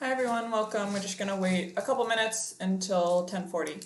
Hi everyone, welcome. We're just gonna wait a couple minutes until 10:40.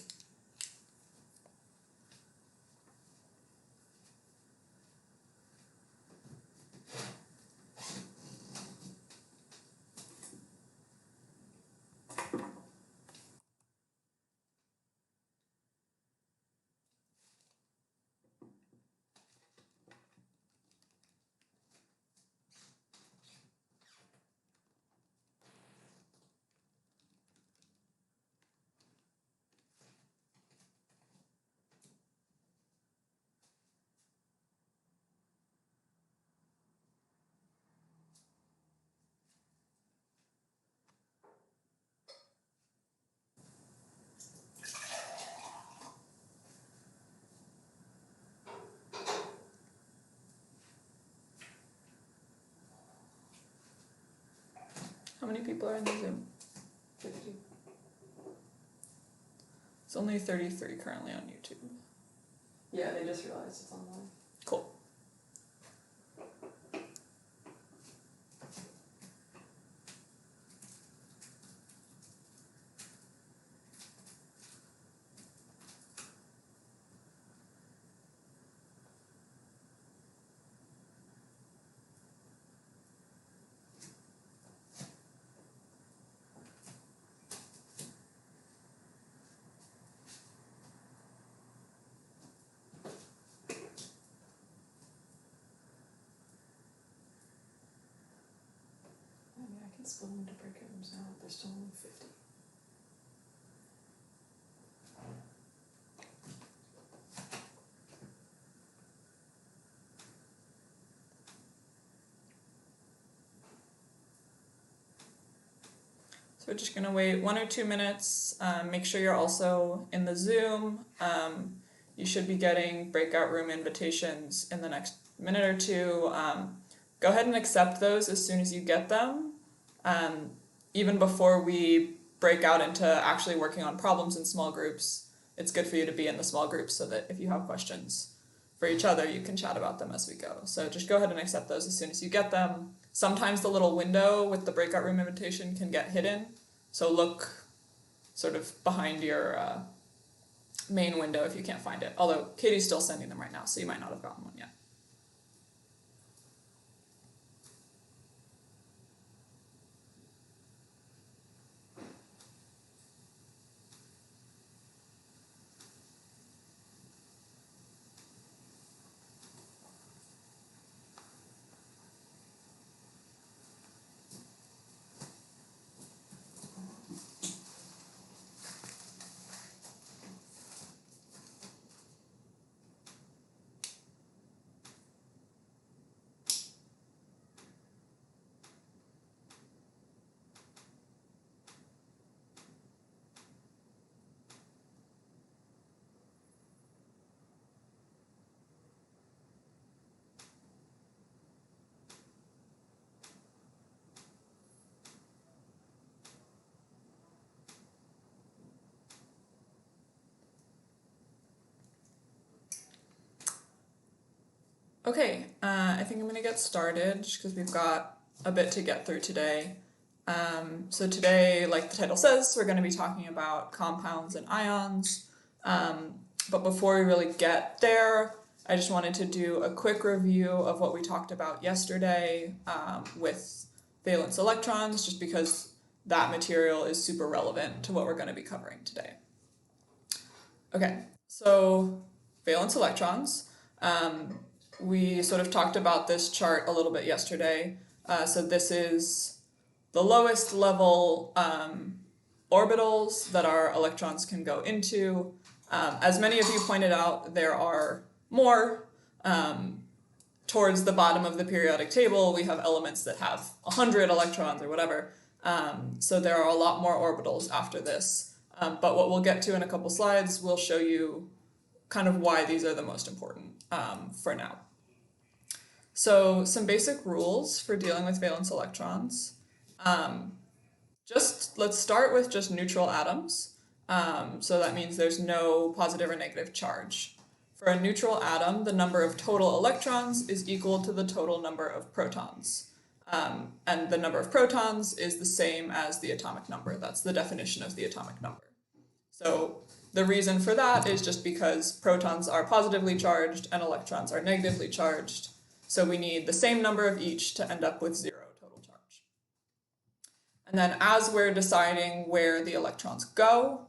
How many people are in the Zoom? 50. It's only 33 currently on YouTube. Yeah, they just realized it's online. Cool. I mean, I can split them into breakout rooms now. There's still only 50. So we're just gonna wait 1 or 2 minutes. Make sure you're also in the Zoom. You should be getting breakout room invitations in the next minute or two. Go ahead and accept those as soon as you get them. Even before we break out into actually working on problems in small groups, it's good for you to be in the small groups so that if you have questions for each other, you can chat about them as we go. So just go ahead and accept those as soon as you get them. Sometimes the little window with the breakout room invitation can get hidden, so look sort of behind your main window if you can't find it. Although Katie's still sending them right now, so you might not have gotten one yet. Okay, I think I'm gonna get started just because we've got a bit to get through today. So today, like the title says, we're gonna be talking about compounds and ions. But before we really get there, I just wanted to do a quick review of what we talked about yesterday with valence electrons, just because that material is super relevant to what we're gonna be covering today. Okay, so valence electrons. We sort of talked about this chart a little bit yesterday. So this is the lowest level orbitals that our electrons can go into. As many of you pointed out, there are more. Towards the bottom of the periodic table, we have elements that have 100 electrons or whatever. So there are a lot more orbitals after this. But what we'll get to in a couple slides will show you kind of why these are the most important for now. So some basic rules for dealing with valence electrons. Let's start with just neutral atoms. So that means there's no positive or negative charge. For a neutral atom, the number of total electrons is equal to the total number of protons. And the number of protons is the same as the atomic number. That's the definition of the atomic number. So the reason for that is just because protons are positively charged and electrons are negatively charged. So we need the same number of each to end up with 0 total charge. And then as we're deciding where the electrons go,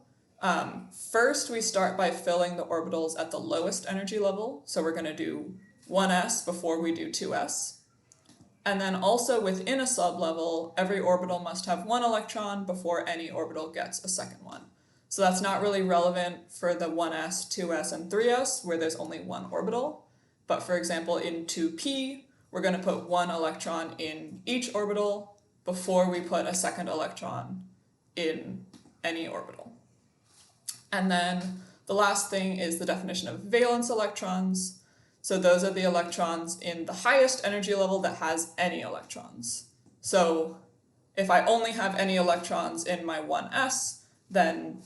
first we start by filling the orbitals at the lowest energy level. So we're going to do 1s before we do 2s. And then also within a sublevel, every orbital must have 1 electron before any orbital gets a second one. So that's not really relevant for the 1s, 2s, and 3s, where there's only 1 orbital. But for example, in 2p, we're going to put 1 electron in each orbital before we put a second electron in any orbital. And then the last thing is the definition of valence electrons. So those are the electrons in the highest energy level that has any electrons. So if I only have any electrons in my 1s, then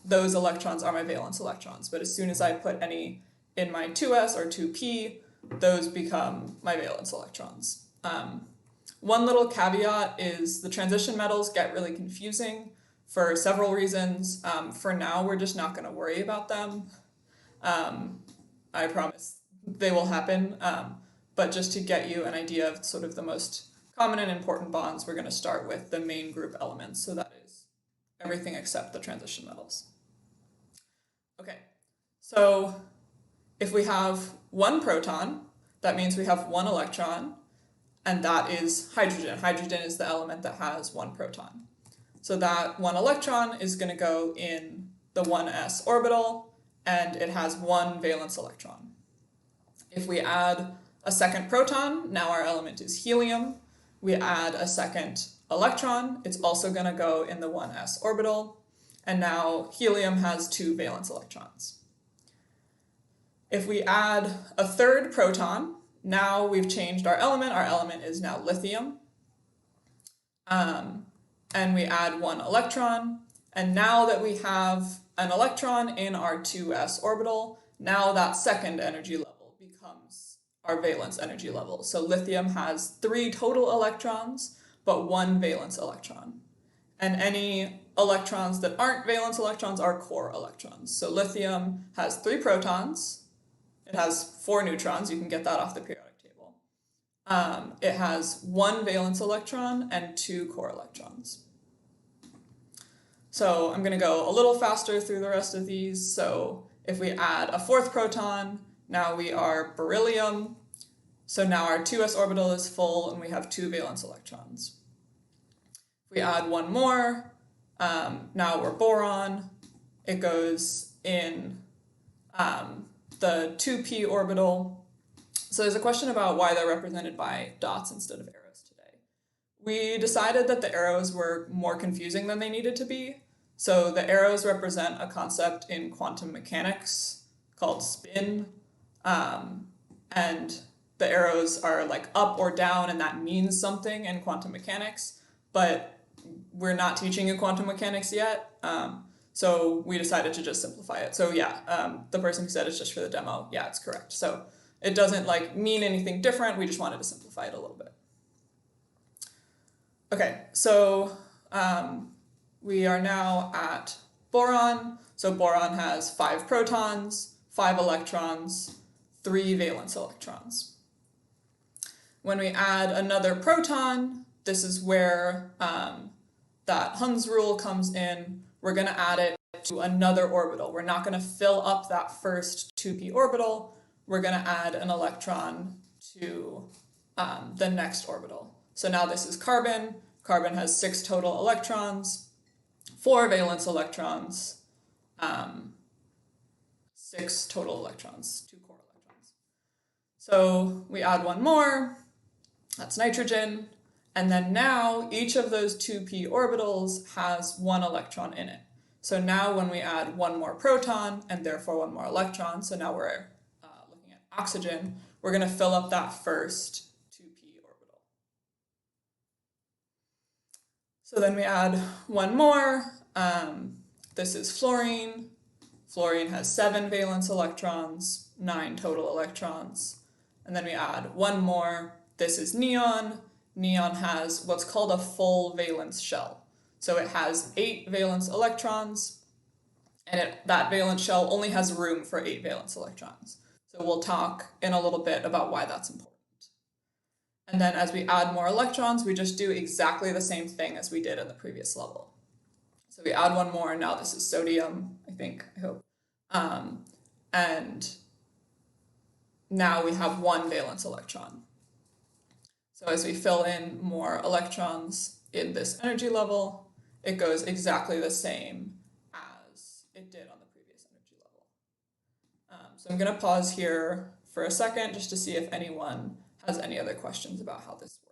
those electrons are my valence electrons. But as soon as I put any in my 2s or 2p, those become my valence electrons. One little caveat is the transition metals get really confusing for several reasons. For now, we're just not going to worry about them. I promise they will happen, but just to get you an idea of sort of the most common and important bonds, we're going to start with the main group elements, so that is everything except the transition metals. Okay, so if we have 1 proton, that means we have 1 electron, and that is hydrogen. Hydrogen is the element that has 1 proton. So that 1 electron is going to go in the 1s orbital, and it has 1 valence electron. If we add a second proton, now our element is helium. We add a second electron, it's also going to go in the 1s orbital, and now helium has 2 valence electrons. If we add a third proton, now we've changed our element is now lithium. And we add 1 electron, and now that we have an electron in our 2s orbital, now that second energy level becomes our valence energy level. So lithium has 3 total electrons, but 1 valence electron. And any electrons that aren't valence electrons are core electrons. So lithium has 3 protons, it has 4 neutrons, you can get that off the periodic table. It has 1 valence electron and 2 core electrons. So I'm going to go a little faster through the rest of these. So if we add a 4th proton, now we are beryllium. So now our 2s orbital is full and we have 2 valence electrons. If we add 1 more, now we're boron. It goes in the 2p orbital. So there's a question about why they're represented by dots instead of arrows today. We decided that the arrows were more confusing than they needed to be. So the arrows represent a concept in quantum mechanics called spin. And the arrows are like up or down, and that means something in quantum mechanics. But we're not teaching in quantum mechanics yet. So we decided to just simplify it. So yeah, the person who said it's just for the demo, yeah, it's correct. So it doesn't like mean anything different. We just wanted to simplify it a little bit. Okay, so we are now at boron. So boron has 5 protons, 5 electrons, 3 valence electrons. When we add another proton, this is where that Hund's rule comes in. We're going to add it to another orbital. We're not going to fill up that first 2p orbital. We're going to add an electron to the next orbital. So now this is carbon. Carbon has 6 total electrons, 4 valence electrons, 6 total electrons, 2 core electrons. So we add 1 more, that's nitrogen, and then now each of those 2p orbitals has 1 electron in it. So now when we add 1 more proton, and therefore 1 more electron, so now we're looking at oxygen, we're going to fill up that first 2p orbital. So then we add 1 more, this is fluorine. Fluorine has 7 valence electrons, 9 total electrons. And then we add 1 more, this is neon. neon has what's called a full valence shell. So it has 8 valence electrons, and that valence shell only has room for 8 valence electrons. So we'll talk in a little bit about why that's important. And then as we add more electrons, we just do exactly the same thing as we did in the previous level. So we add one more, now this is sodium, I hope. And now we have 1 valence electron. So as we fill in more electrons in this energy level, it goes exactly the same as it did on the previous energy level. So I'm going to pause here for a second just to see if anyone has any other questions about how this works.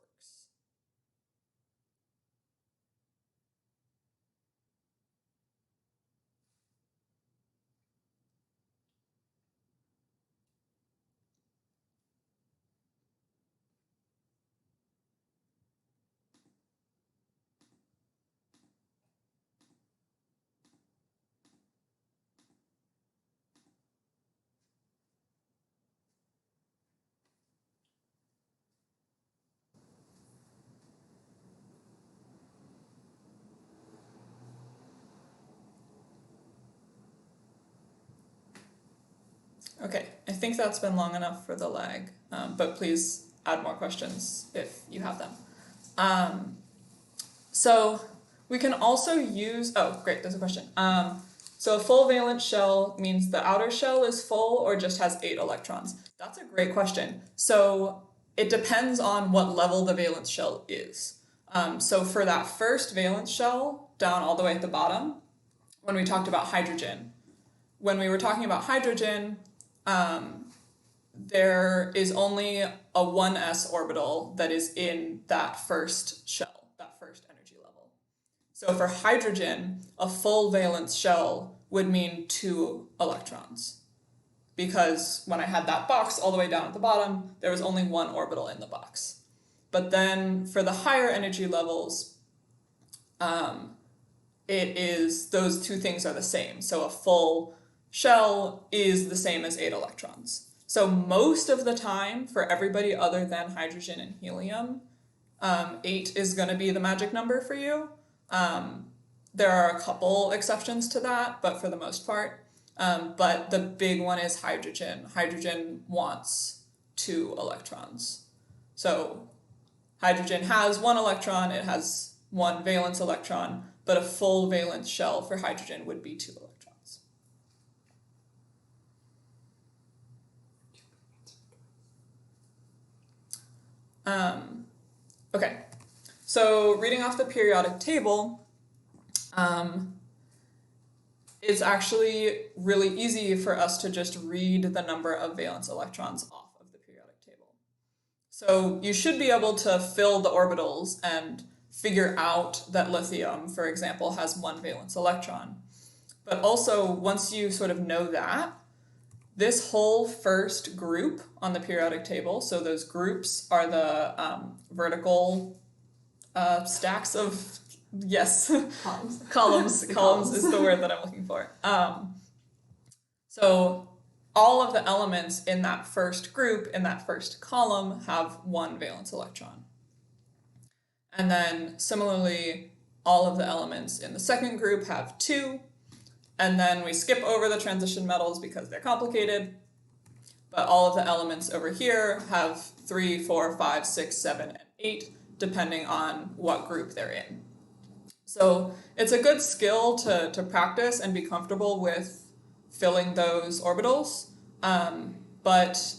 Okay, I think that's been long enough for the lag, but please add more questions if you have them. So we can also use, oh great, there's a question. So a full valence shell means the outer shell is full or just has 8 electrons? That's a great question. So it depends on what level the valence shell is. So for that first valence shell down all the way at the bottom, when we talked about hydrogen, when we were talking about hydrogen, there is only a 1s orbital that is in that first shell, that first energy level. So for hydrogen, a full valence shell would mean 2 electrons. Because when I had that box all the way down at the bottom, there was only 1 orbital in the box. But then for the higher energy levels, it is, those two things are the same. So a full shell is the same as 8 electrons. So most of the time, for everybody other than hydrogen and helium, 8 is going to be the magic number for you. There are a couple exceptions to that, but for the most part. But the big one is hydrogen. Hydrogen wants 2 electrons. So hydrogen has 1 electron, it has 1 valence electron, but a full valence shell for hydrogen would be 2 electrons. Okay, so reading off the periodic table, it's actually really easy for us to just read the number of valence electrons off of the periodic table. So you should be able to fill the orbitals and figure out that lithium, for example, has 1 valence electron. But also, once you sort of know that, this whole first group on the periodic table, so those groups are the vertical stacks of, yes, columns is the word that I'm looking for. So all of the elements in that first group, in that first column, have 1 valence electron. And then similarly, all of the elements in the second group have 2. And then we skip over the transition metals because they're complicated. But all of the elements over here have 3, 4, 5, 6, 7, and 8, depending on what group they're in. So it's a good skill to practice and be comfortable with filling those orbitals. But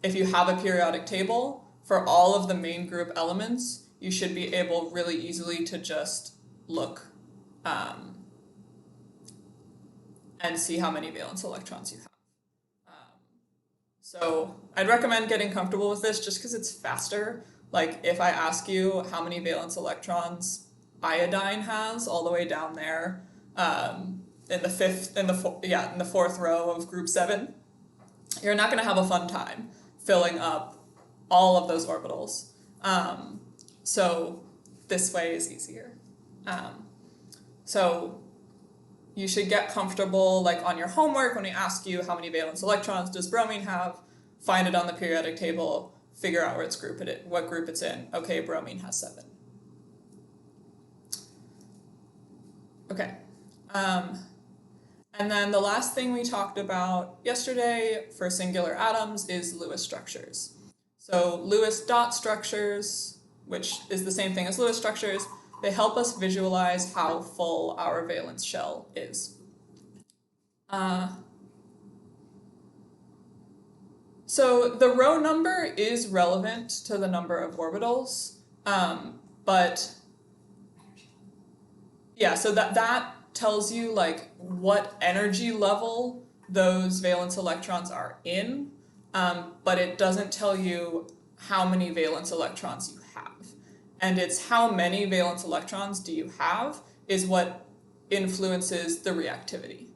if you have a periodic table, for all of the main group elements, you should be able really easily to just look and see how many valence electrons you have. So I'd recommend getting comfortable with this just because it's faster. Like if I ask you how many valence electrons iodine has all the way down there in the fourth row of group 7, you're not going to have a fun time filling up all of those orbitals. So this way is easier. So you should get comfortable, like on your homework, when we ask you how many valence electrons does bromine have, find it on the periodic table, figure out what group it's in. Okay, bromine has 7. Okay. And then the last thing we talked about yesterday for singular atoms is Lewis structures. So Lewis dot structures, which is the same thing as Lewis structures, they help us visualize how full our valence shell is. So the row number is relevant to the number of orbitals, but yeah, so that tells you like what energy level those valence electrons are in, but it doesn't tell you how many valence electrons you have. And it's how many valence electrons do you have is what influences the reactivity.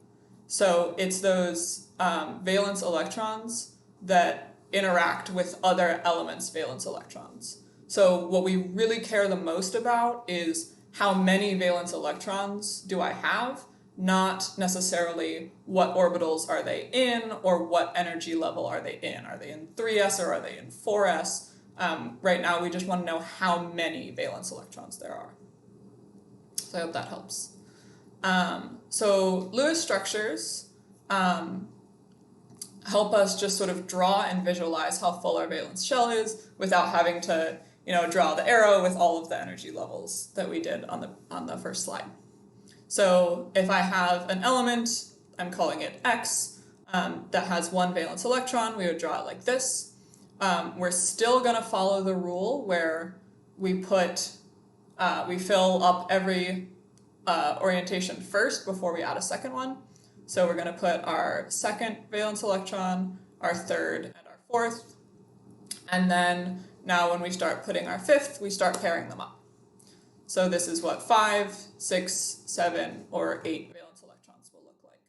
So it's those valence electrons that interact with other elements' valence electrons. So what we really care the most about is how many valence electrons do I have, not necessarily what orbitals are they in or what energy level are they in. Are they in 3s or are they in 4s? Right now we just want to know how many valence electrons there are. So I hope that helps. So Lewis structures help us just sort of draw and visualize how full our valence shell is without having to, draw the arrow with all of the energy levels that we did on the first slide. So if I have an element, I'm calling it X, that has 1 valence electron, we would draw it like this. We're still going to follow the rule where we fill up every orientation first before we add a second one. So we're going to put our second valence electron, our third, and our fourth. And then now when we start putting our fifth, we start pairing them up. So this is what 5, 6, 7, or 8 valence electrons will look like.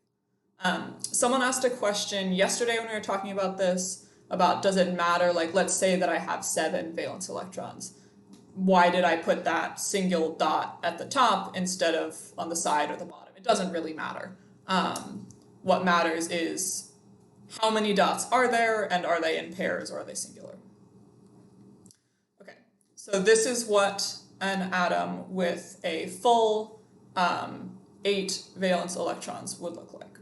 Someone asked a question yesterday when we were talking about this, about does it matter, like let's say that I have 7 valence electrons. Why did I put that single dot at the top instead of on the side or the bottom? It doesn't really matter. What matters is how many dots are there and are they in pairs or are they singular? Okay, so this is what an atom with a full 8 valence electrons would look like.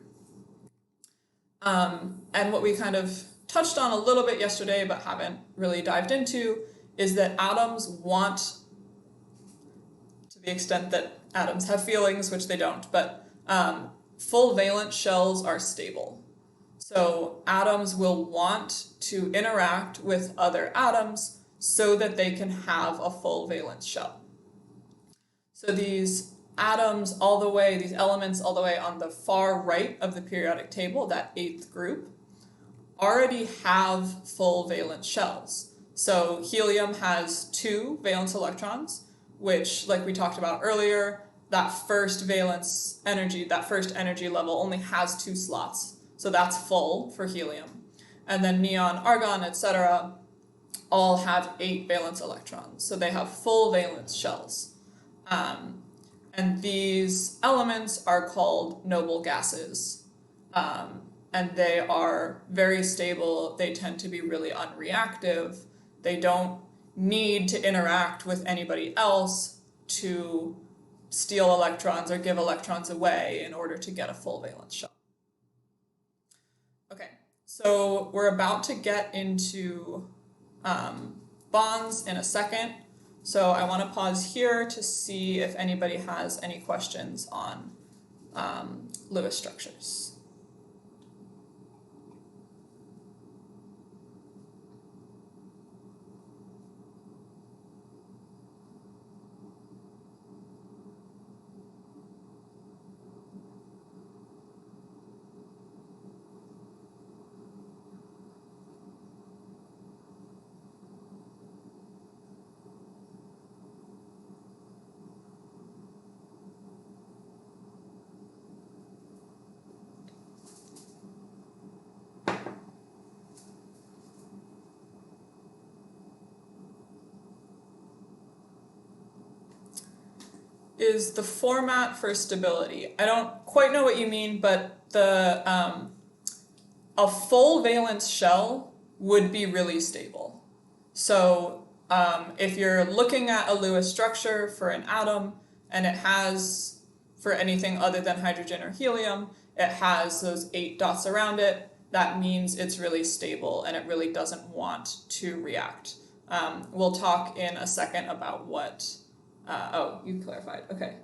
And what we kind of touched on a little bit yesterday but haven't really dived into is that atoms want, to the extent that atoms have feelings, which they don't, but full valence shells are stable. So atoms will want to interact with other atoms so that they can have a full valence shell. So these atoms all the way, these elements all the way on the far right of the periodic table, that 8th group, already have full valence shells. So helium has 2 valence electrons, which, like we talked about earlier, that first valence energy, that first energy level only has 2 slots. So that's full for helium. And then neon, argon, etc. all have 8 valence electrons. So they have full valence shells. And these elements are called noble gases. And they are very stable. They tend to be really unreactive. They don't need to interact with anybody else to steal electrons or give electrons away in order to get a full valence shell. Okay, so we're about to get into bonds in a second. So I want to pause here to see if anybody has any questions on Lewis structures. Is the format for stability. I don't quite know what you mean, but a full valence shell would be really stable. So if you're looking at a Lewis structure for an atom and it has, for anything other than hydrogen or helium, it has those 8 dots around it, that means it's really stable and it really doesn't want to react. We'll talk in a second about what, oh, you clarified, okay.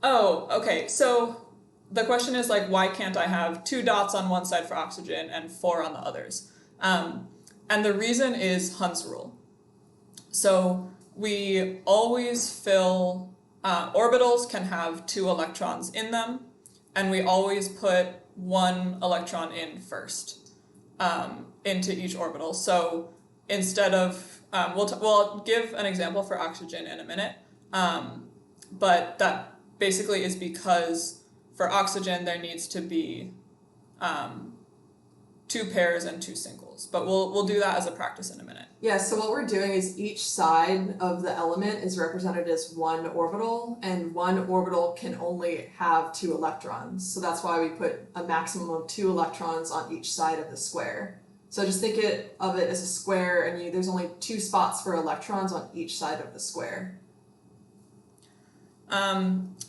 Oh, okay, so the question is like, why can't I have 2 dots on one side for oxygen and 4 on the others? And the reason is Hund's rule. So we always fill, orbitals can have 2 electrons in them, and we always put 1 electron in first into each orbital. So instead of, we'll give an example for oxygen in a minute, but that basically is because for oxygen there needs to be 2 pairs and 2 singles, but we'll do that as a practice in a minute. Yeah, so what we're doing is each side of the element is represented as 1 orbital, and 1 orbital can only have 2 electrons. So that's why we put a maximum of 2 electrons on each side of the square. So just think of it as a square, and there's only 2 spots for electrons on each side of the square.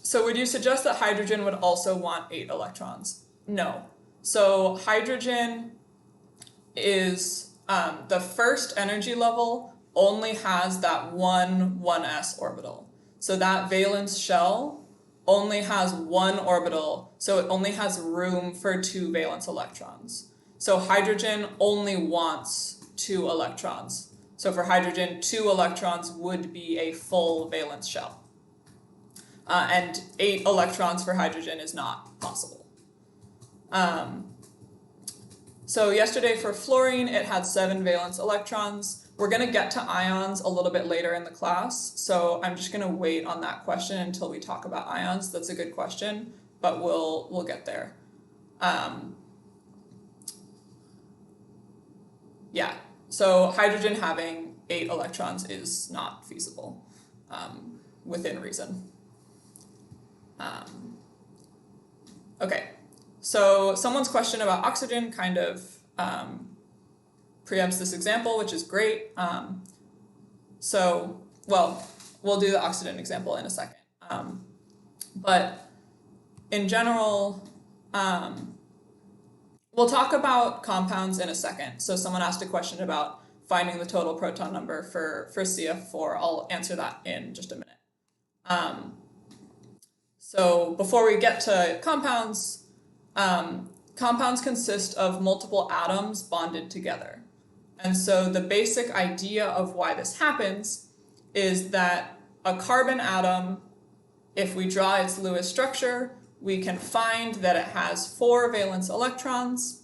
So would you suggest that hydrogen would also want 8 electrons? No. So hydrogen is, the first energy level only has that 1s orbital. So that valence shell only has 1 orbital, so it only has room for 2 valence electrons. So hydrogen only wants 2 electrons. So for hydrogen, 2 electrons would be a full valence shell. And 8 electrons for hydrogen is not possible. So yesterday for fluorine, it had 7 valence electrons. We're going to get to ions a little bit later in the class, so I'm just going to wait on that question until we talk about ions. That's a good question, but we'll get there. Yeah, so hydrogen having 8 electrons is not feasible within reason. Okay, so someone's question about oxygen kind of preempts this example, which is great. We'll do the oxygen example in a second. But in general, we'll talk about compounds in a second. So someone asked a question about finding the total proton number for CF4. I'll answer that in just a minute. So before we get to compounds, compounds consist of multiple atoms bonded together. And so the basic idea of why this happens is that a carbon atom, if we draw its Lewis structure, we can find that it has 4 valence electrons.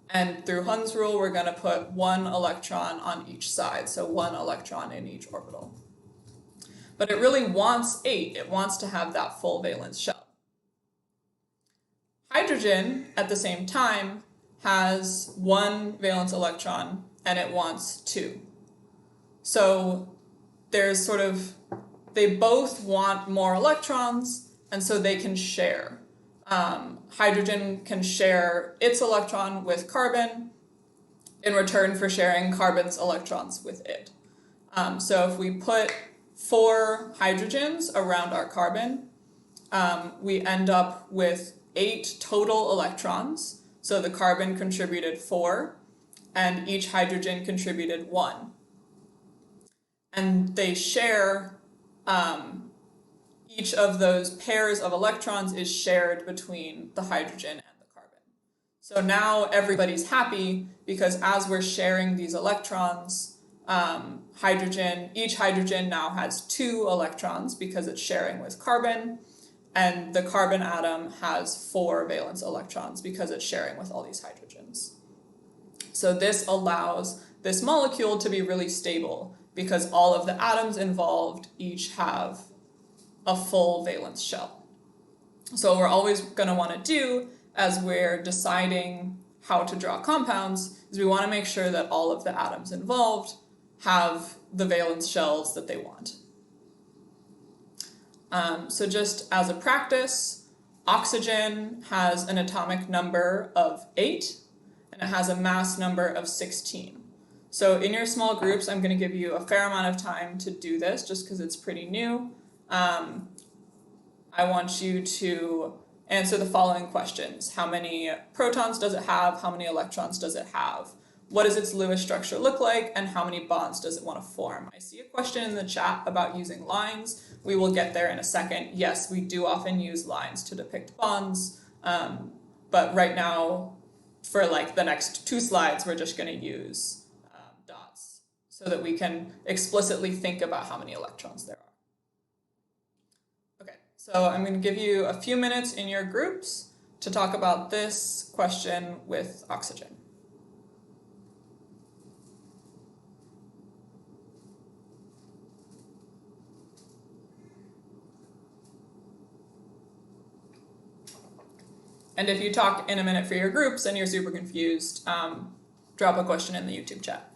And through Hund's rule, we're going to put 1 electron on each side, so 1 electron in each orbital. But it really wants 8. It wants to have that full valence shell. Hydrogen, at the same time, has 1 valence electron, and it wants 2. So there's sort of, they both want more electrons, and so they can share. Hydrogen can share its electron with carbon in return for sharing carbon's electrons with it. So if we put 4 hydrogens around our carbon, we end up with 8 total electrons. So the carbon contributed 4, and each hydrogen contributed 1. And they share, each of those pairs of electrons is shared between the hydrogen and the carbon. So now everybody's happy because as we're sharing these electrons, each hydrogen now has 2 electrons because it's sharing with carbon, and the carbon atom has 4 valence electrons because it's sharing with all these hydrogens. So this allows this molecule to be really stable because all of the atoms involved each have a full valence shell. So what we're always going to want to do as we're deciding how to draw compounds is we want to make sure that all of the atoms involved have the valence shells that they want. So just as a practice, oxygen has an atomic number of 8, and and it has a mass number of 16. So in your small groups, I'm going to give you a fair amount of time to do this just because it's pretty new. I want you to answer the following questions. How many protons does it have? How many electrons does it have? What does its Lewis structure look like? And how many bonds does it want to form? I see a question in the chat about using lines. We will get there in a second. Yes, we do often use lines to depict bonds. But right now, for like the next 2 slides, we're just going to use dots so that we can explicitly think about how many electrons there are. Okay, so I'm going to give you a few minutes in your groups to talk about this question with oxygen. And if you talk in a minute for your groups and you're super confused, drop a question in the YouTube chat.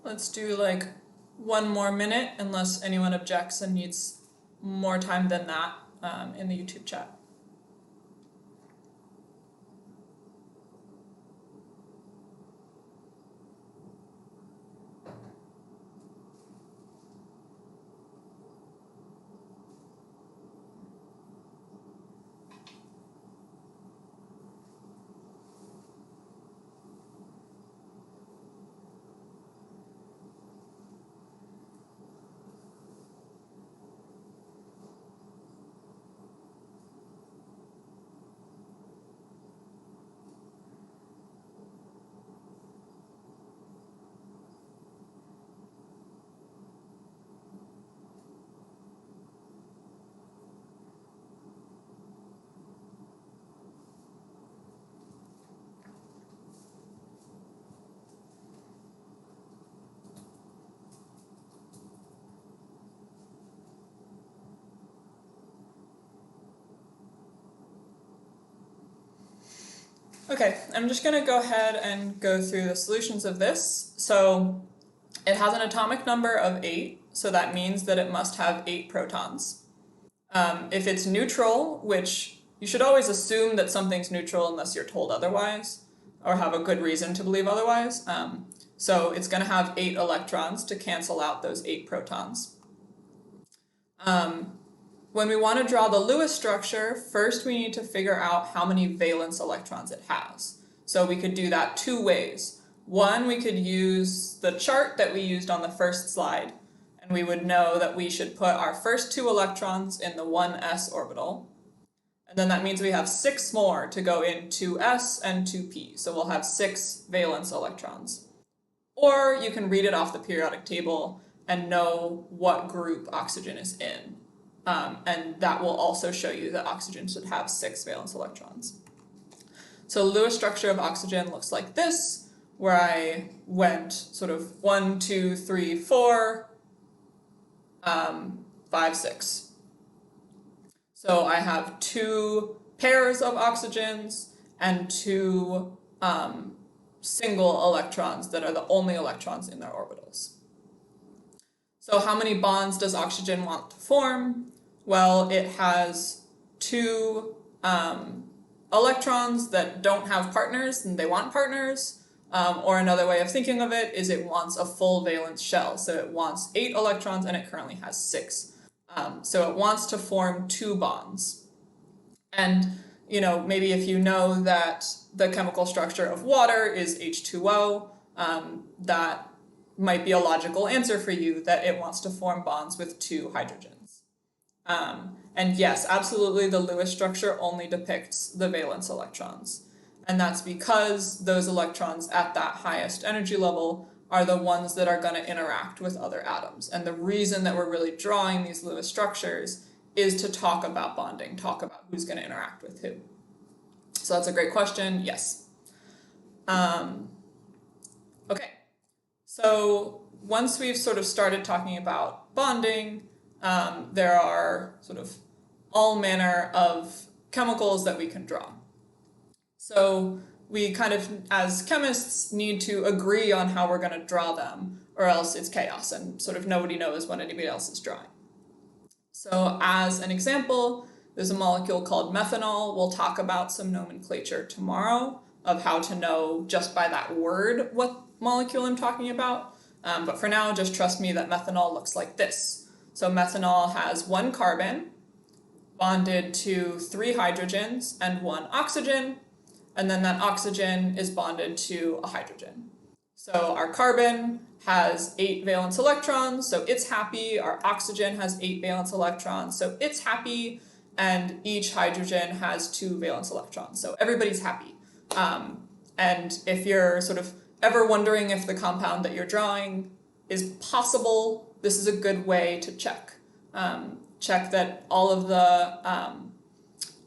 Let's do like 1 more minute unless anyone objects and needs more time than that in the YouTube chat. Okay, I'm just going to go ahead and go through the solutions of this. So it has an atomic number of 8, so that means that it must have 8 protons. If it's neutral, which you should always assume that something's neutral unless you're told otherwise, or have a good reason to believe otherwise. So it's going to have 8 electrons to cancel out those 8 protons. When we want to draw the Lewis structure, first we need to figure out how many valence electrons it has. So we could do that 2 ways. One, we could use the chart that we used on the first slide, and we would know that we should put our first 2 electrons in the 1s orbital. And then that means we have 6 more to go in 2s and 2p. So we'll have 6 valence electrons. Or you can read it off the periodic table and know what group oxygen is in. And that will also show you that oxygen should have 6 valence electrons. So the Lewis structure of oxygen looks like this, where I went sort of 1, 2, 3, 4, 5, 6. So I have 2 pairs of oxygens and 2 single electrons that are the only electrons in their orbitals. So how many bonds does oxygen want to form? Well, it has 2 electrons that don't have partners and they want partners. Or another way of thinking of it is it wants a full valence shell. So it wants 8 electrons and it currently has 6. So it wants to form 2 bonds. And maybe if you know that the chemical structure of water is H2O, that might be a logical answer for you that it wants to form bonds with 2 hydrogens. And yes, absolutely, the Lewis structure only depicts the valence electrons. And that's because those electrons at that highest energy level are the ones that are going to interact with other atoms. And the reason that we're really drawing these Lewis structures is to talk about bonding, talk about who's going to interact with who. So that's a great question, yes. Okay, so once we've sort of started talking about bonding, there are sort of all manner of chemicals that we can draw. So we kind of, as chemists, need to agree on how we're going to draw them, or else it's chaos and sort of nobody knows what anybody else is drawing. So as an example, there's a molecule called methanol. We'll talk about some nomenclature tomorrow of how to know just by that word what molecule I'm talking about. But for now, just trust me that methanol looks like this. So methanol has 1 carbon bonded to 3 hydrogens and 1 oxygen, and then that oxygen is bonded to a hydrogen. So our carbon has 8 valence electrons, so it's happy. Our oxygen has 8 valence electrons, so it's happy. And each hydrogen has 2 valence electrons, so everybody's happy. And if you're sort of ever wondering if the compound that you're drawing is possible, this is a good way to check. Check that all of the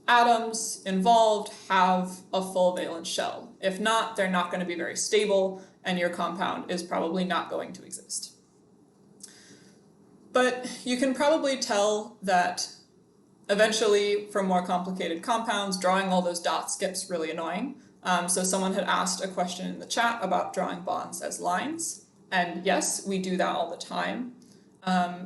atoms involved have a full valence shell. If not, they're not going to be very stable, and your compound is probably not going to exist. But you can probably tell that eventually, for more complicated compounds, drawing all those dots gets really annoying. So someone had asked a question in the chat about drawing bonds as lines, and yes, we do that all the time.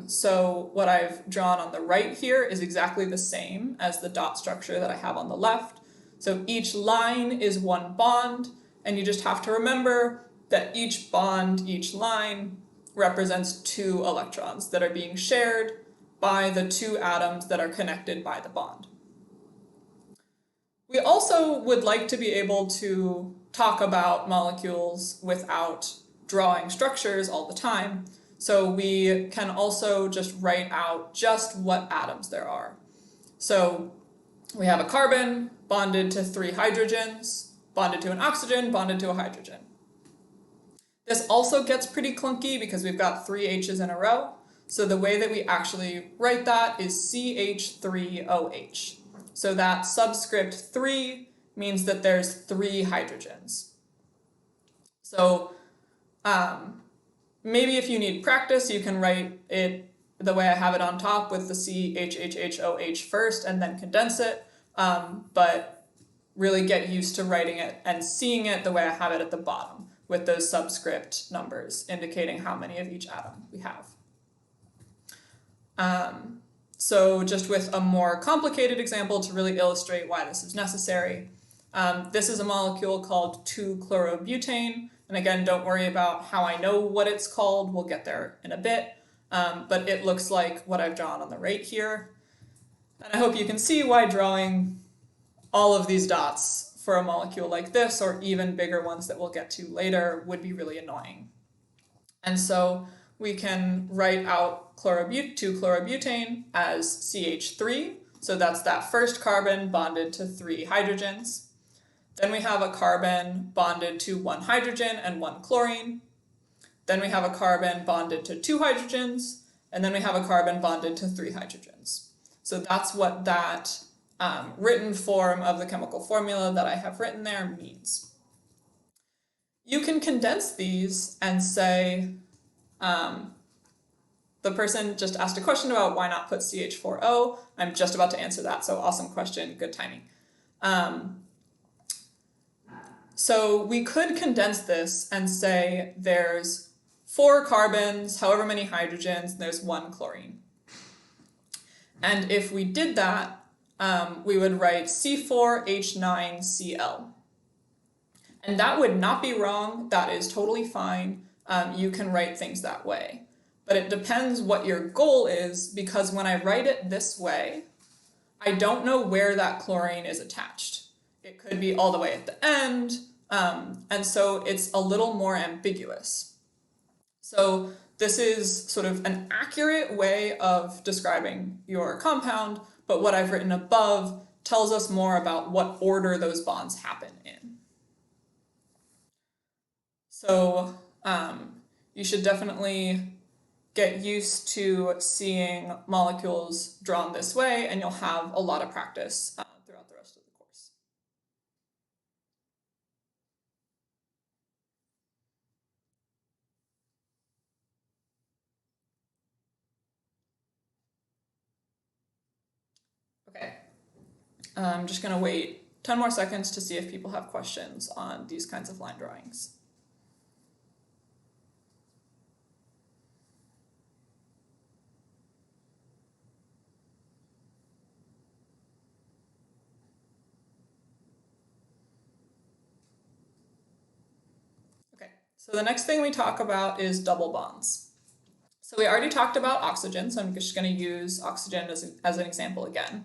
So what I've drawn on the right here is exactly the same as the dot structure that I have on the left. So each line is 1 bond, and you just have to remember that each bond, each line, represents 2 electrons that are being shared by the 2 atoms that are connected by the bond. We also would like to be able to talk about molecules without drawing structures all the time. So we can also just write out just what atoms there are. So we have a carbon bonded to 3 hydrogens, bonded to an oxygen, bonded to a hydrogen. This also gets pretty clunky because we've got 3 H's in a row. So the way that we actually write that is CH3OH. So that subscript 3 means that there's 3 hydrogens. So maybe if you need practice, you can write it the way I have it on top with the CHHHOH first and then condense it. But really get used to writing it and seeing it the way I have it at the bottom with those subscript numbers indicating how many of each atom we have. So just with a more complicated example to really illustrate why this is necessary, this is a molecule called 2-chlorobutane. And again, don't worry about how I know what it's called. We'll get there in a bit. But it looks like what I've drawn on the right here. And I hope you can see why drawing all of these dots for a molecule like this, or even bigger ones that we'll get to later, would be really annoying. And so we can write out 2-chlorobutane as CH3. So that's that first carbon bonded to 3 hydrogens. Then we have a carbon bonded to 1 hydrogen and 1 chlorine. Then we have a carbon bonded to 2 hydrogens. And then we have a carbon bonded to 3 hydrogens. So that's what that written form of the chemical formula that I have written there means. You can condense these and say the person just asked a question about why not put CH4O. I'm just about to answer that, so awesome question, good timing. So we could condense this and say there's 4 carbons, however many hydrogens, and there's 1 chlorine. And if we did that, we would write C4H9Cl. And that would not be wrong, that is totally fine. You can write things that way. But it depends what your goal is, because when I write it this way, I don't know where that chlorine is attached. It could be all the way at the end, and so it's a little more ambiguous. So this is sort of an accurate way of describing your compound, but what I've written above tells us more about what order those bonds happen in. So you should definitely get used to seeing molecules drawn this way, and you'll have a lot of practice throughout the rest of the course. Okay, I'm just going to wait 10 more seconds to see if people have questions on these kinds of line drawings. Okay, so the next thing we talk about is double bonds. So we already talked about oxygen, so I'm just going to use oxygen as an example again.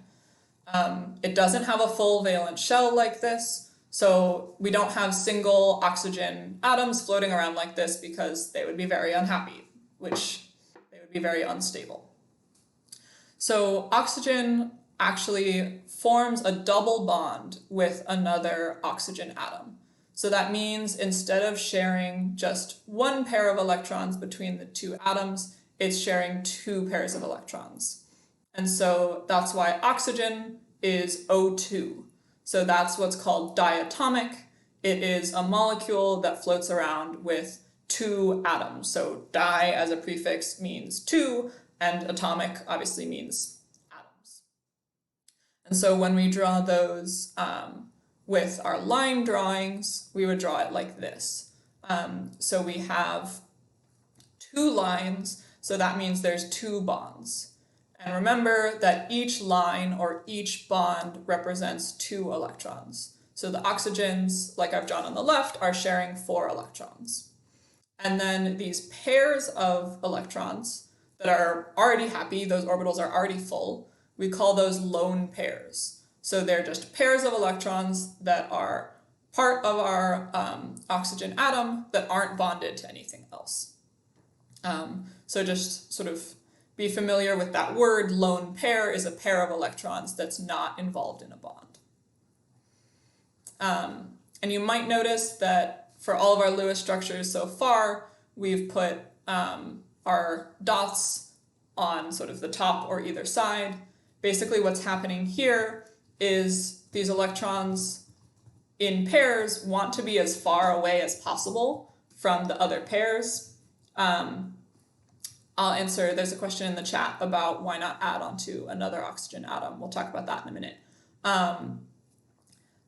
It doesn't have a full valence shell like this, so we don't have single oxygen atoms floating around like this because they would be very unhappy, which they would be very unstable. So oxygen actually forms a double bond with another oxygen atom. So that means instead of sharing just one pair of electrons between the 2 atoms, it's sharing 2 pairs of electrons. And so that's why oxygen is O2. So that's what's called diatomic. It is a molecule that floats around with 2 atoms. So di as a prefix means 2, and atomic obviously means atoms. And so when we draw those with our line drawings, we would draw it like this. So we have 2 lines, so that means there's 2 bonds. And remember that each line or each bond represents 2 electrons. So the oxygens, like I've drawn on the left, are sharing 4 electrons. And then these pairs of electrons that are already happy, those orbitals are already full, we call those lone pairs. So they're just pairs of electrons that are part of our oxygen atom that aren't bonded to anything else. So just sort of be familiar with that word. Lone pair is a pair of electrons that's not involved in a bond. And you might notice that for all of our Lewis structures so far, we've put our dots on sort of the top or either side. Basically what's happening here is these electrons in pairs want to be as far away as possible from the other pairs. I'll answer, there's a question in the chat about why not add onto another oxygen atom. We'll talk about that in a minute.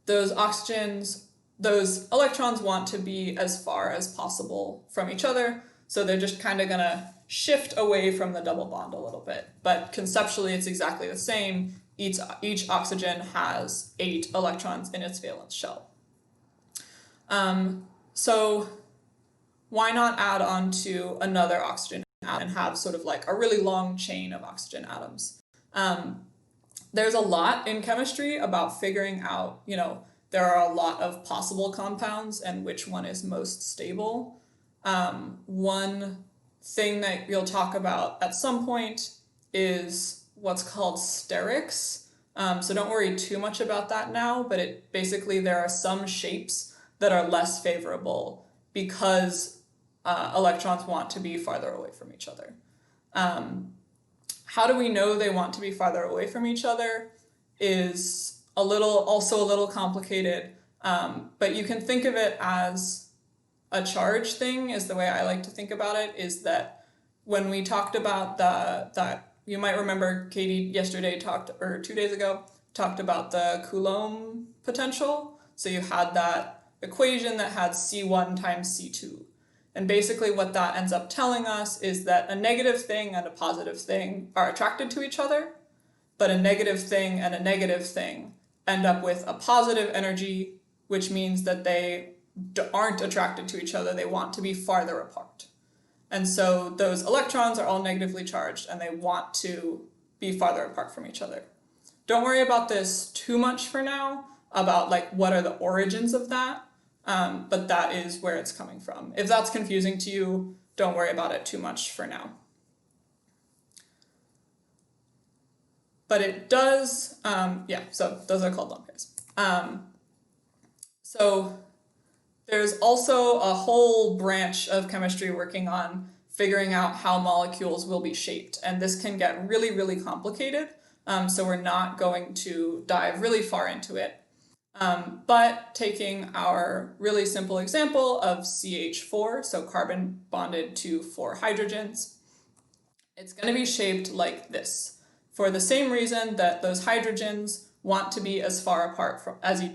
Those electrons want to be as far as possible from each other, so they're just kind of gonna shift away from the double bond a little bit. But conceptually, it's exactly the same. Each oxygen has 8 electrons in its valence shell. So why not add on to another oxygen atom and have sort of like a really long chain of oxygen atoms? There's a lot in chemistry about figuring out, there are a lot of possible compounds and which one is most stable. One thing that we'll talk about at some point is what's called sterics. So don't worry too much about that now, but basically there are some shapes that are less favorable because electrons want to be farther away from each other. How do we know they want to be farther away from each other is also a little complicated, but you can think of it as a charge thing is the way I like to think about it, is that when we talked about that, you might remember Katie yesterday or 2 days ago, talked about the Coulomb potential. So you had that equation that had C1 times C2. And basically what that ends up telling us is that a negative thing and a positive thing are attracted to each other, but a negative thing and a negative thing end up with a positive energy, which means that they aren't attracted to each other, they want to be farther apart. And so those electrons are all negatively charged and they want to be farther apart from each other. Don't worry about this too much for now, about like what are the origins of that, but that is where it's coming from. If that's confusing to you, don't worry about it too much for now. But it does, so those are called lone pairs. So there's also a whole branch of chemistry working on figuring out how molecules will be shaped, and this can get really, really complicated, so we're not going to dive really far into it. But taking our really simple example of CH4, so carbon bonded to 4 hydrogens, it's going to be shaped like this, for the same reason that those hydrogens want to be as far apart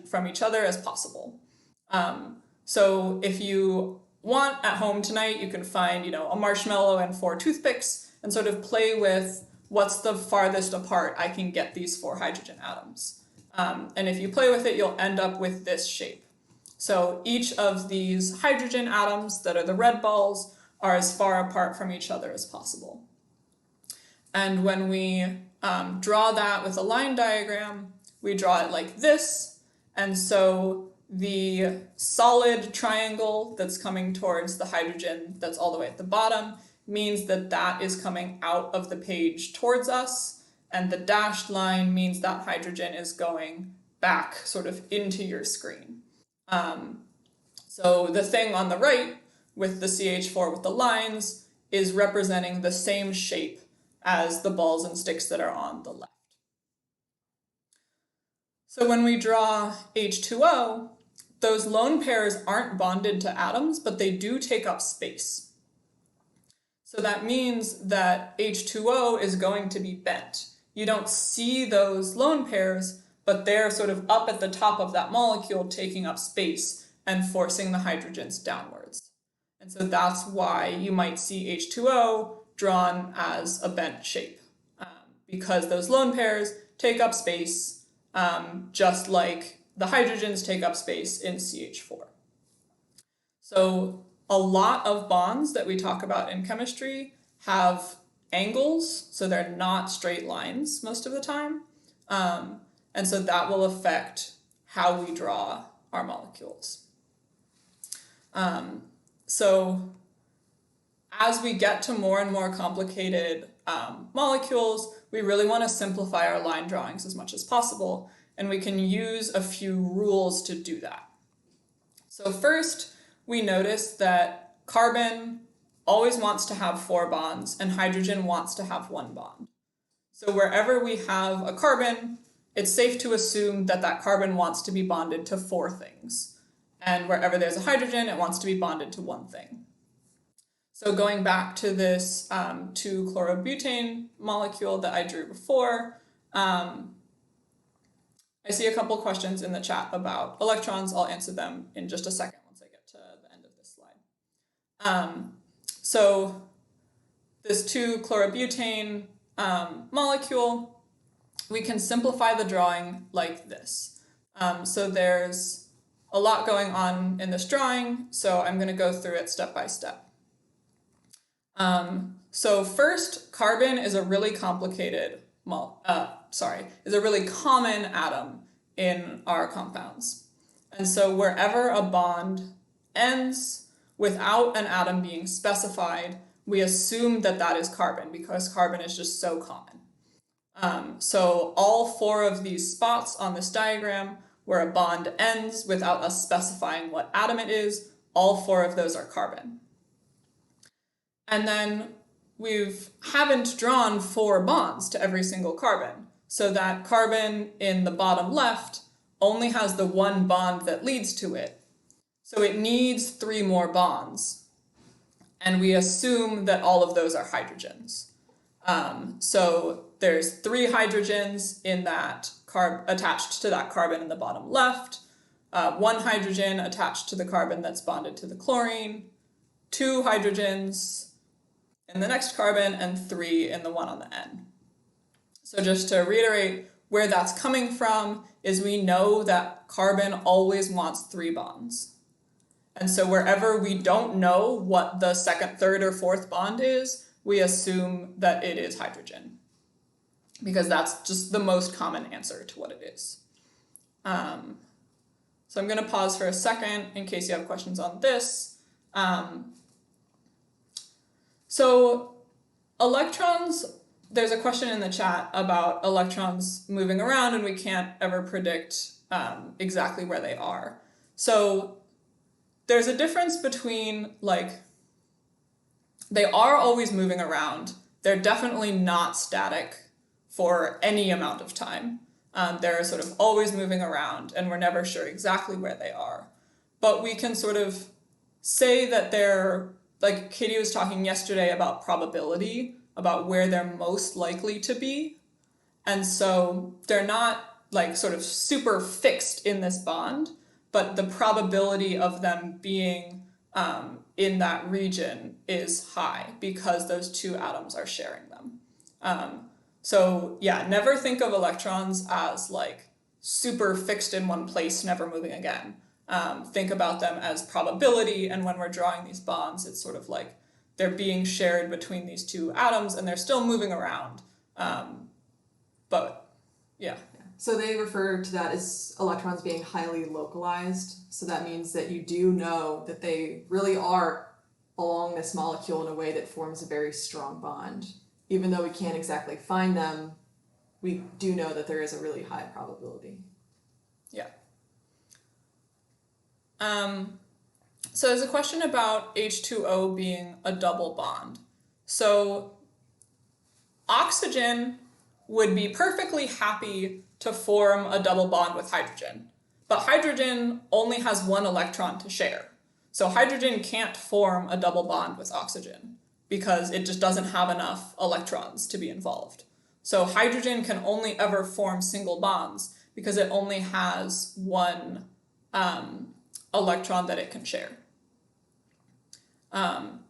from each other as possible. So if you want at home tonight, you can find, a marshmallow and 4 toothpicks and sort of play with what's the farthest apart I can get these 4 hydrogen atoms. And if you play with it, you'll end up with this shape. So each of these hydrogen atoms that are the red balls are as far apart from each other as possible. And when we draw that with a line diagram, we draw it like this. And so the solid triangle that's coming towards the hydrogen that's all the way at the bottom means that that is coming out of the page towards us, and the dashed line means that hydrogen is going back sort of into your screen. So the thing on the right with the CH4 with the lines is representing the same shape as the balls and sticks that are on the left. So when we draw H2O, those lone pairs aren't bonded to atoms, but they do take up space. So that means that H2O is going to be bent. You don't see those lone pairs, but they're sort of up at the top of that molecule taking up space and forcing the hydrogens downwards. And so that's why you might see H2O drawn as a bent shape, because those lone pairs take up space just like the hydrogens take up space in CH4. So a lot of bonds that we talk about in chemistry have angles, so they're not straight lines most of the time. And so that will affect how we draw our molecules. So as we get to more and more complicated molecules, we really want to simplify our line drawings as much as possible, and we can use a few rules to do that. So first, we notice that carbon always wants to have 4 bonds, and hydrogen wants to have 1 bond. So wherever we have a carbon, it's safe to assume that that carbon wants to be bonded to 4 things. And wherever there's a hydrogen, it wants to be bonded to 1 thing. So going back to this 2-chlorobutane molecule that I drew before, I see a couple questions in the chat about electrons. I'll answer them in just a second once I get to the end of this slide. So this 2-chlorobutane molecule, we can simplify the drawing like this. So there's a lot going on in this drawing, so I'm going to go through it step by step. So first, carbon is a really complicated, is a really common atom in our compounds. And so wherever a bond ends without an atom being specified, we assume that that is carbon because carbon is just so common. So all 4 of these spots on this diagram where a bond ends without us specifying what atom it is, all 4 of those are carbon. And then we haven't drawn 4 bonds to every single carbon, so that carbon in the bottom left only has the 1 bond that leads to it. So it needs 3 more bonds. and we assume that all of those are hydrogens. So there's 3 hydrogens in that attached to that carbon in the bottom left, 1 hydrogen attached to the carbon that's bonded to the chlorine, 2 hydrogens in the next carbon, and 3 in the one on the end. So just to reiterate, where that's coming from is we know that carbon always wants 3 bonds. And so wherever we don't know what the second, third, or fourth bond is, we assume that it is hydrogen, because that's just the most common answer to what it is. So I'm going to pause for a second in case you have questions on this. So electrons, there's a question in the chat about electrons moving around, and we can't ever predict exactly where they are. So there's a difference between, like, they are always moving around. They're definitely not static for any amount of time. They're sort of always moving around, and we're never sure exactly where they are. But we can sort of say that they're, like Katie was talking yesterday about probability, about where they're most likely to be. And so they're not like sort of super fixed in this bond, but the probability of them being in that region is high because those 2 atoms are sharing them. So yeah, never think of electrons as like super fixed in one place, never moving again. Think about them as probability, and when we're drawing these bonds, it's sort of like they're being shared between these 2 atoms and they're still moving around. But yeah. So they refer to that as electrons being highly localized. So that means that you do know that they really are along this molecule in a way that forms a very strong bond. Even though we can't exactly find them, we do know that there is a really high probability. Yeah. So there's a question about H2O being a double bond. So oxygen would be perfectly happy to form a double bond with hydrogen, but hydrogen only has 1 electron to share. So hydrogen can't form a double bond with oxygen because it just doesn't have enough electrons to be involved. So hydrogen can only ever form single bonds because it only has 1 electron that it can share.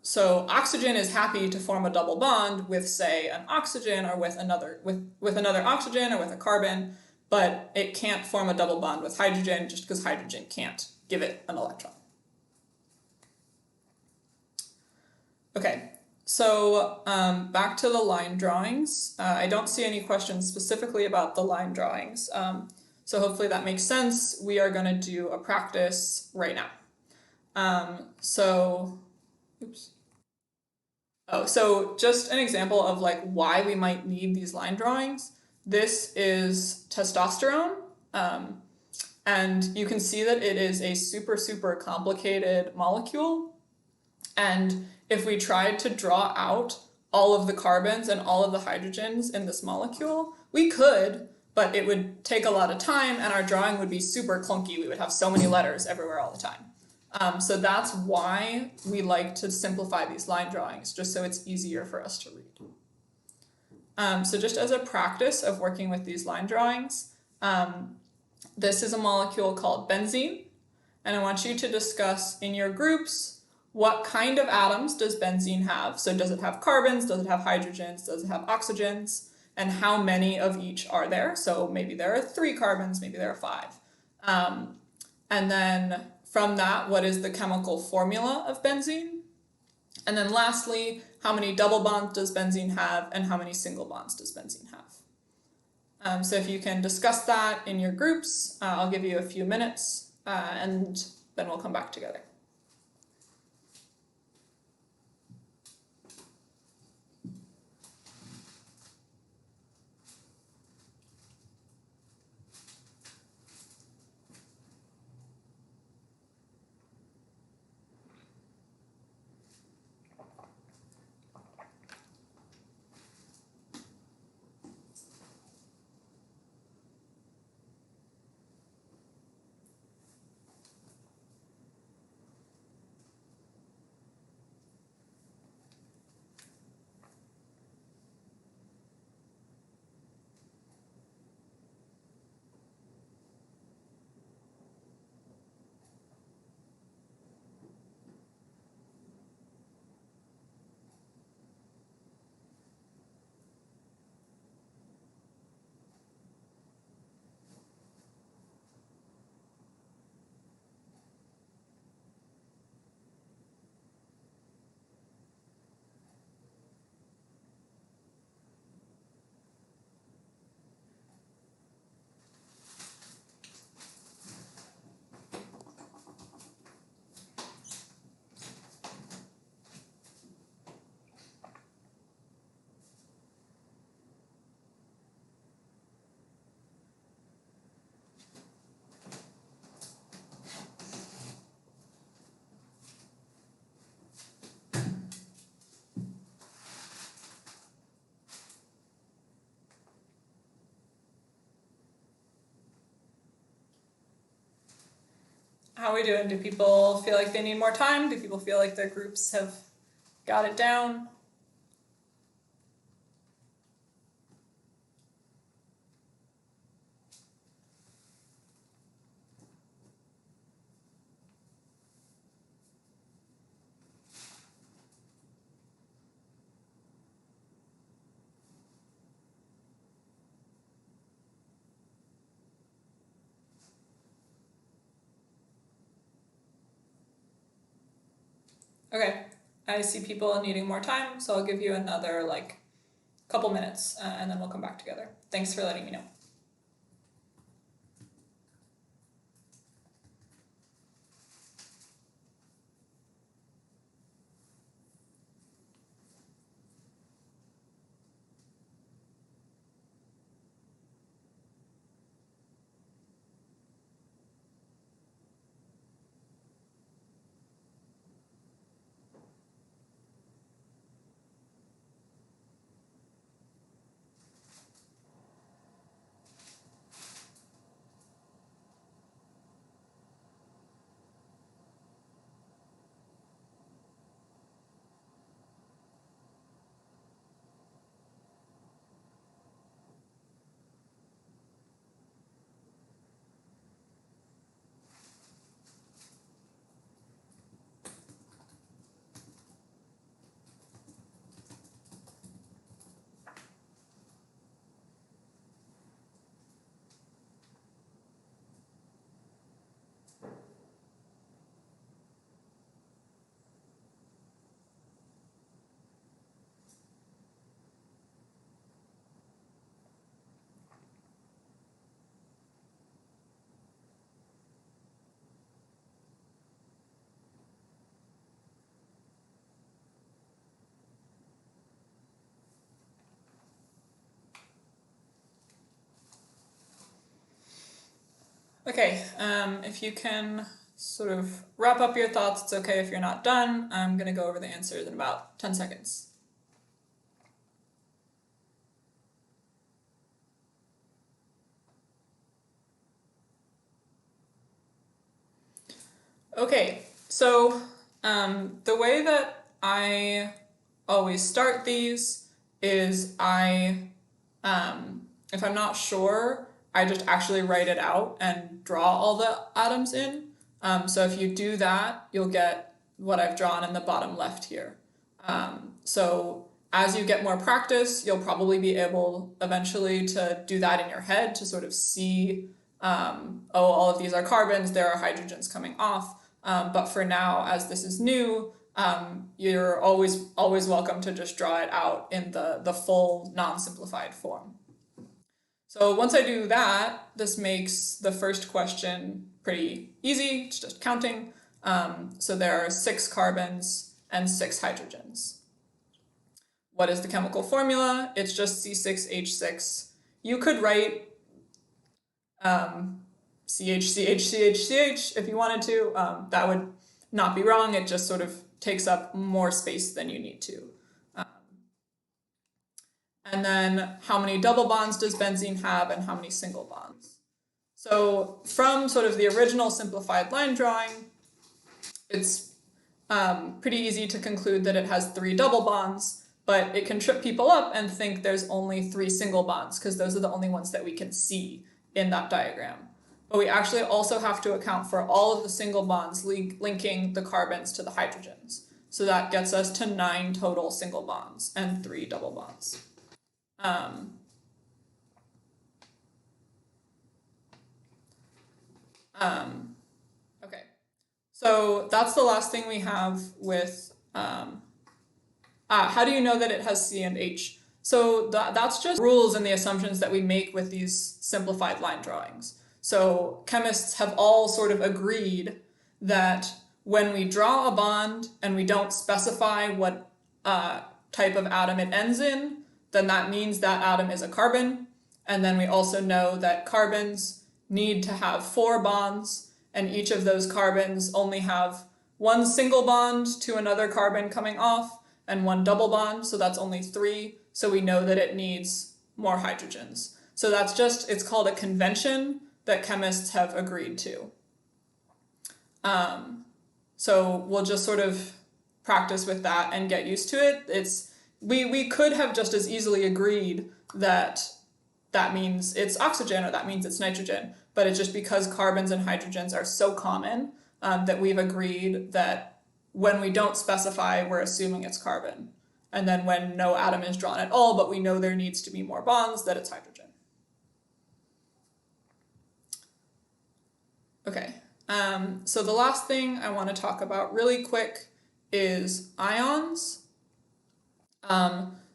So oxygen is happy to form a double bond with, say, an oxygen, or with another oxygen, or with a carbon, but it can't form a double bond with hydrogen just because hydrogen can't give it an electron. Okay, so back to the line drawings. I don't see any questions specifically about the line drawings, so hopefully that makes sense. We are going to do a practice right now. So just an example of like why we might need these line drawings. This is testosterone, and you can see that it is a super, super complicated molecule. And if we tried to draw out all of the carbons and all of the hydrogens in this molecule, we could, but it would take a lot of time and our drawing would be super clunky. We would have so many letters everywhere all the time. So that's why we like to simplify these line drawings, just so it's easier for us to read. So just as a practice of working with these line drawings, this is a molecule called benzene, and I want you to discuss in your groups what kind of atoms does benzene have. So does it have carbons, does it have hydrogens, does it have oxygens, and how many of each are there? So maybe there are 3 carbons, maybe there are 5. And then from that, what is the chemical formula of benzene? And then lastly, how many double bonds does benzene have, and how many single bonds does benzene have? So if you can discuss that in your groups, I'll give you a few minutes, and then we'll come back together. How are we doing? Do people feel like they need more time? Do people feel like their groups have got it down? Okay, I see people needing more time, so I'll give you another couple minutes and then we'll come back together. Thanks for letting me know. Okay, if you can sort of wrap up your thoughts, it's okay if you're not done. I'm gonna go over the answers in about 10 seconds. Okay, so the way that I always start these is if I'm not sure, I just actually write it out and draw all the atoms in. So if you do that, you'll get what I've drawn in the bottom left here. So as you get more practice, you'll probably be able eventually to do that in your head to sort of see, oh, all of these are carbons, there are hydrogens coming off. But for now, as this is new, you're always welcome to just draw it out in the full non-simplified form. So once I do that, this makes the first question pretty easy. It's just counting. So there are 6 carbons and 6 hydrogens. What is the chemical formula? It's just C6H6. You could write CH if you wanted to. That would not be wrong. It just sort of takes up more space than you need to. And then how many double bonds does benzene have and how many single bonds? So from sort of the original simplified line drawing, it's pretty easy to conclude that it has 3 double bonds, but it can trip people up and think there's only 3 single bonds because those are the only ones that we can see in that diagram. But we actually also have to account for all of the single bonds linking the carbons to the hydrogens. So that gets us to 9 total single bonds and 3 double bonds. Okay, so that's the last thing we have with, how do you know that it has C and H? So that's just rules and the assumptions that we make with these simplified line drawings. So chemists have all sort of agreed that when we draw a bond and we don't specify what type of atom it ends in, then that means that atom is a carbon. And then we also know that carbons need to have 4 bonds, and each of those carbons only have 1 single bond to another carbon coming off and 1 double bond, so that's only 3. So we know that it needs more hydrogens. So that's just, it's called a convention that chemists have agreed to. So we'll just sort of practice with that and get used to it. We could have just as easily agreed that that means it's oxygen or that means it's nitrogen, but it's just because carbons and hydrogens are so common that we've agreed that when we don't specify, we're assuming it's carbon. And then when no atom is drawn at all, but we know there needs to be more bonds, that it's hydrogen. Okay, so the last thing I want to talk about really quick is ions.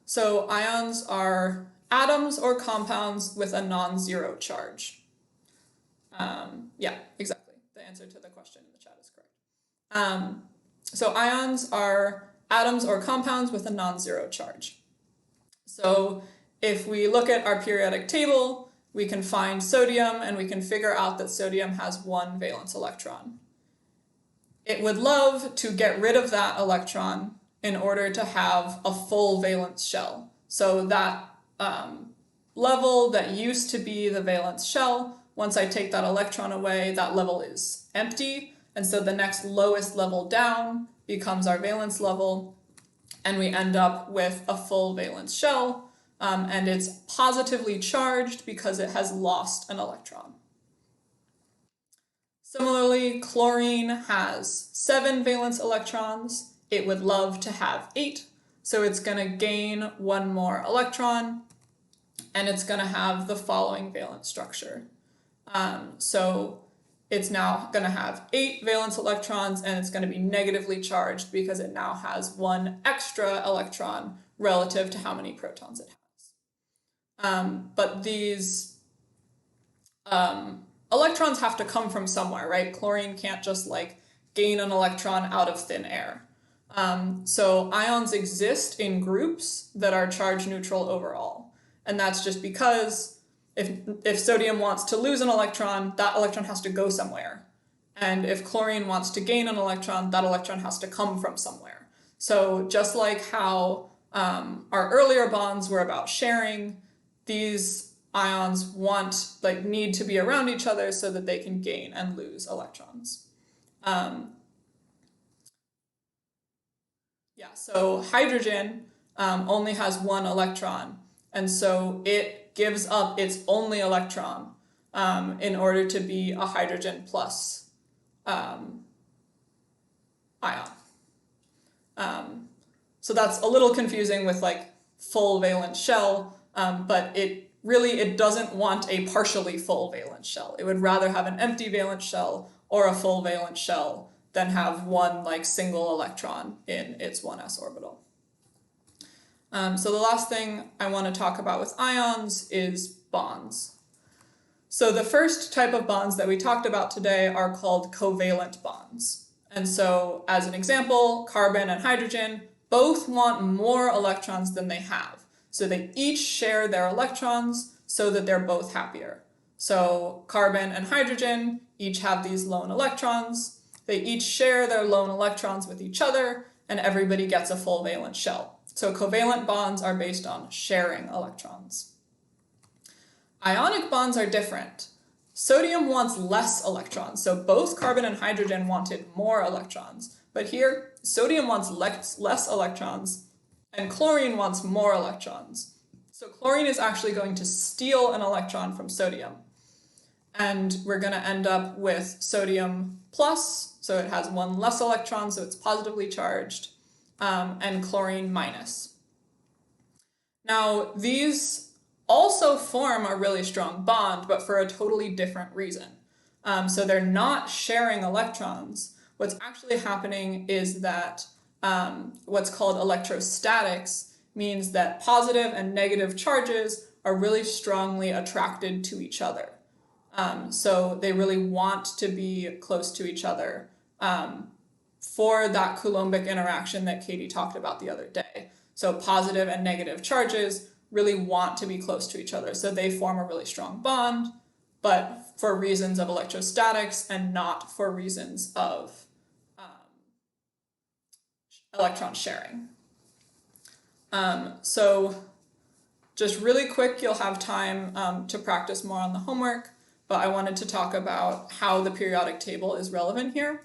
So ions are atoms or compounds with a non-zero charge. Yeah, exactly. The answer to the question in the chat is correct. So ions are atoms or compounds with a non-zero charge. So if we look at our periodic table, we can find sodium and we can figure out that sodium has one valence electron. It would love to get rid of that electron in order to have a full valence shell. So that level that used to be the valence shell, once I take that electron away, that level is empty. And so the next lowest level down becomes our valence level, and we end up with a full valence shell, and it's positively charged because it has lost an electron. Similarly, chlorine has 7 valence electrons. It would love to have 8, so it's going to gain one more electron, and it's going to have the following valence structure. So it's now going to have 8 valence electrons, and it's going to be negatively charged because it now has one extra electron relative to how many protons it has. But these electrons have to come from somewhere, right? Chlorine can't just like gain an electron out of thin air. So ions exist in groups that are charge neutral overall. And that's just because if sodium wants to lose an electron, that electron has to go somewhere. And if chlorine wants to gain an electron, that electron has to come from somewhere. So just like how our earlier bonds were about sharing, these ions need to be around each other so that they can gain and lose electrons. So hydrogen only has one electron, and so it gives up its only electron in order to be a hydrogen plus ion. So that's a little confusing with like full valence shell, but it doesn't want a partially full valence shell. It would rather have an empty valence shell or a full valence shell than have one like single electron in its 1s orbital. So the last thing I want to talk about with ions is bonds. So the first type of bonds that we talked about today are called covalent bonds. And so as an example, carbon and hydrogen both want more electrons than they have. So they each share their electrons so that they're both happier. So carbon and hydrogen each have these lone electrons. They each share their lone electrons with each other, and everybody gets a full valence shell. So covalent bonds are based on sharing electrons. Ionic bonds are different. Sodium wants less electrons, so both carbon and hydrogen wanted more electrons. But here, sodium wants less electrons, and chlorine wants more electrons. So chlorine is actually going to steal an electron from sodium. And we're going to end up with sodium plus, so it has one less electron, so it's positively charged, and chlorine minus. Now, these also form a really strong bond, but for a totally different reason. So they're not sharing electrons. What's actually happening is that what's called electrostatics means that positive and negative charges are really strongly attracted to each other. So they really want to be close to each other for that Coulombic interaction that Katie talked about the other day. So positive and negative charges really want to be close to each other. So they form a really strong bond, but for reasons of electrostatics and not for reasons of electron sharing. So just really quick, you'll have time to practice more on the homework, but I wanted to talk about how the periodic table is relevant here.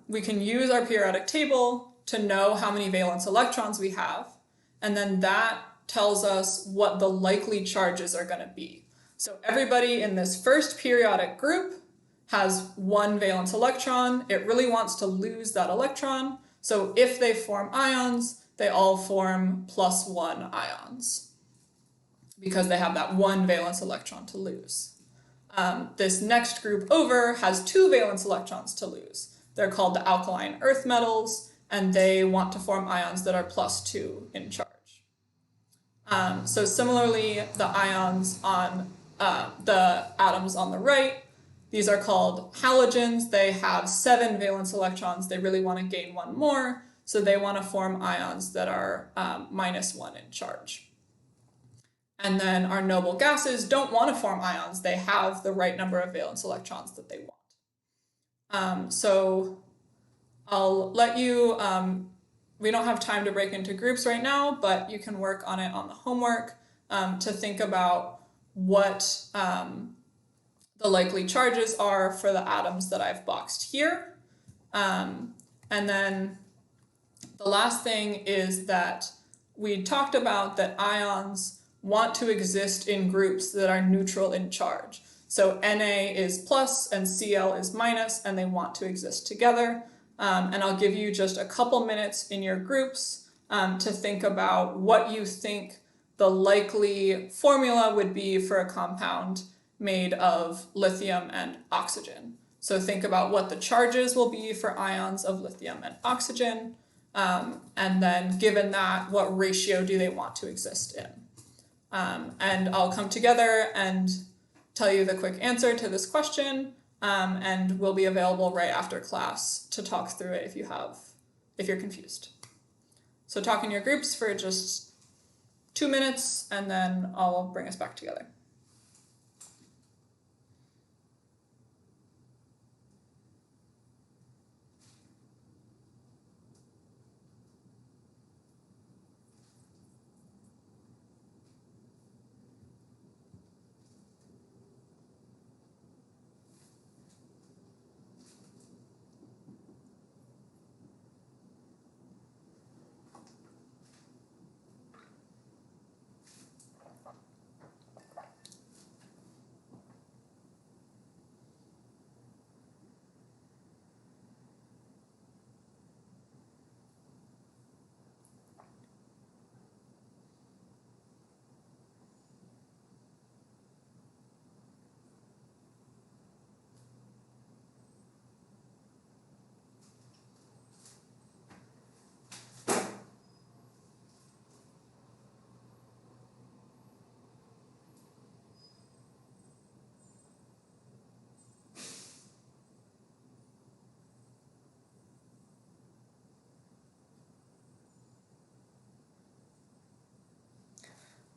We can use our periodic table to know how many valence electrons we have, and then that tells us what the likely charges are going to be. So everybody in this first periodic group has one valence electron. It really wants to lose that electron. So if they form ions, they all form +1 ions because they have that one valence electron to lose. This next group over has two valence electrons to lose. They're called the alkaline earth metals, and they want to form ions that are +2 in charge. So similarly, the ions on the atoms on the right, these are called halogens. They have 7 valence electrons. They really want to gain one more, so they want to form ions that are -1 in charge. And then our noble gases don't want to form ions. They have the right number of valence electrons that they want. So I'll let you, we don't have time to break into groups right now, but you can work on it on the homework to think about what the likely charges are for the atoms that I've boxed here. And then the last thing is that we talked about that ions want to exist in groups that are neutral in charge. So Na is plus and Cl is minus, and they want to exist together. And I'll give you just a couple minutes in your groups to think about what you think the likely formula would be for a compound made of lithium and oxygen. So think about what the charges will be for ions of lithium and oxygen, and then given that, what ratio do they want to exist in? And I'll come together and tell you the quick answer to this question, and we'll be available right after class to talk through it if you're confused. So talk in your groups for just 2 minutes, and then I'll bring us back together.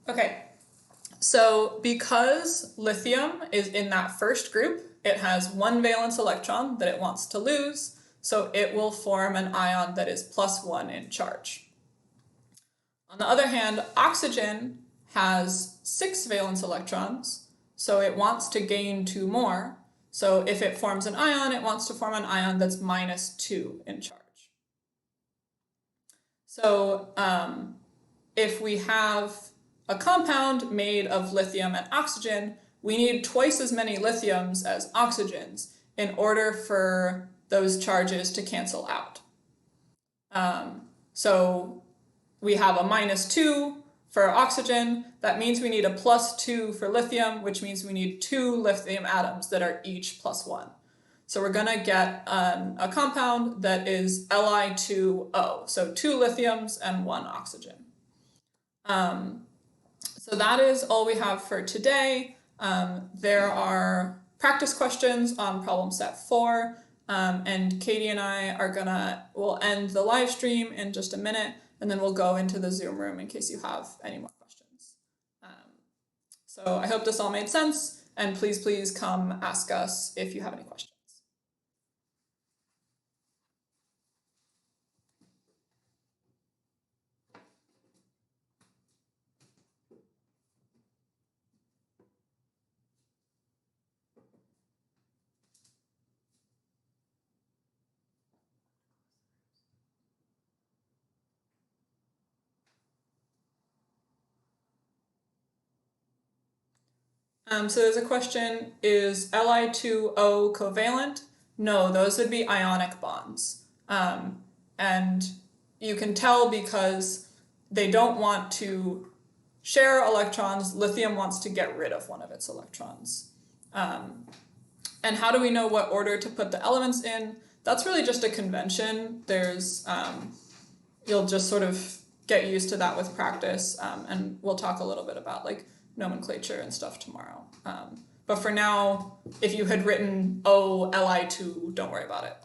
Okay, so because lithium is in that first group, it has one valence electron that it wants to lose, so it will form an ion that is +1 in charge. On the other hand, oxygen has 6 valence electrons, so it wants to gain 2 more. So if it forms an ion, it wants to form an ion that's -2 in charge. So if we have a compound made of lithium and oxygen, we need twice as many lithiums as oxygens in order for those charges to cancel out. So we have a -2 for oxygen. That means we need a +2 for lithium, which means we need 2 lithium atoms that are each +1. So we're gonna get a compound that is Li2O, so 2 lithiums and 1 oxygen. So that is all we have for today. There are practice questions on problem set 4, and Katie and I we'll end the live stream in just a minute, and then we'll go into the Zoom room in case you have any more questions. So I hope this all made sense, and please come ask us if you have any questions. So there's a question, is Li2O covalent? No, those would be ionic bonds. And you can tell because they don't want to share electrons. Lithium wants to get rid of one of its electrons. And how do we know what order to put the elements in? That's really just a convention. You'll just sort of get used to that with practice, and we'll talk a little bit about like nomenclature and stuff tomorrow. But for now, if you had written O Li2, don't worry about it.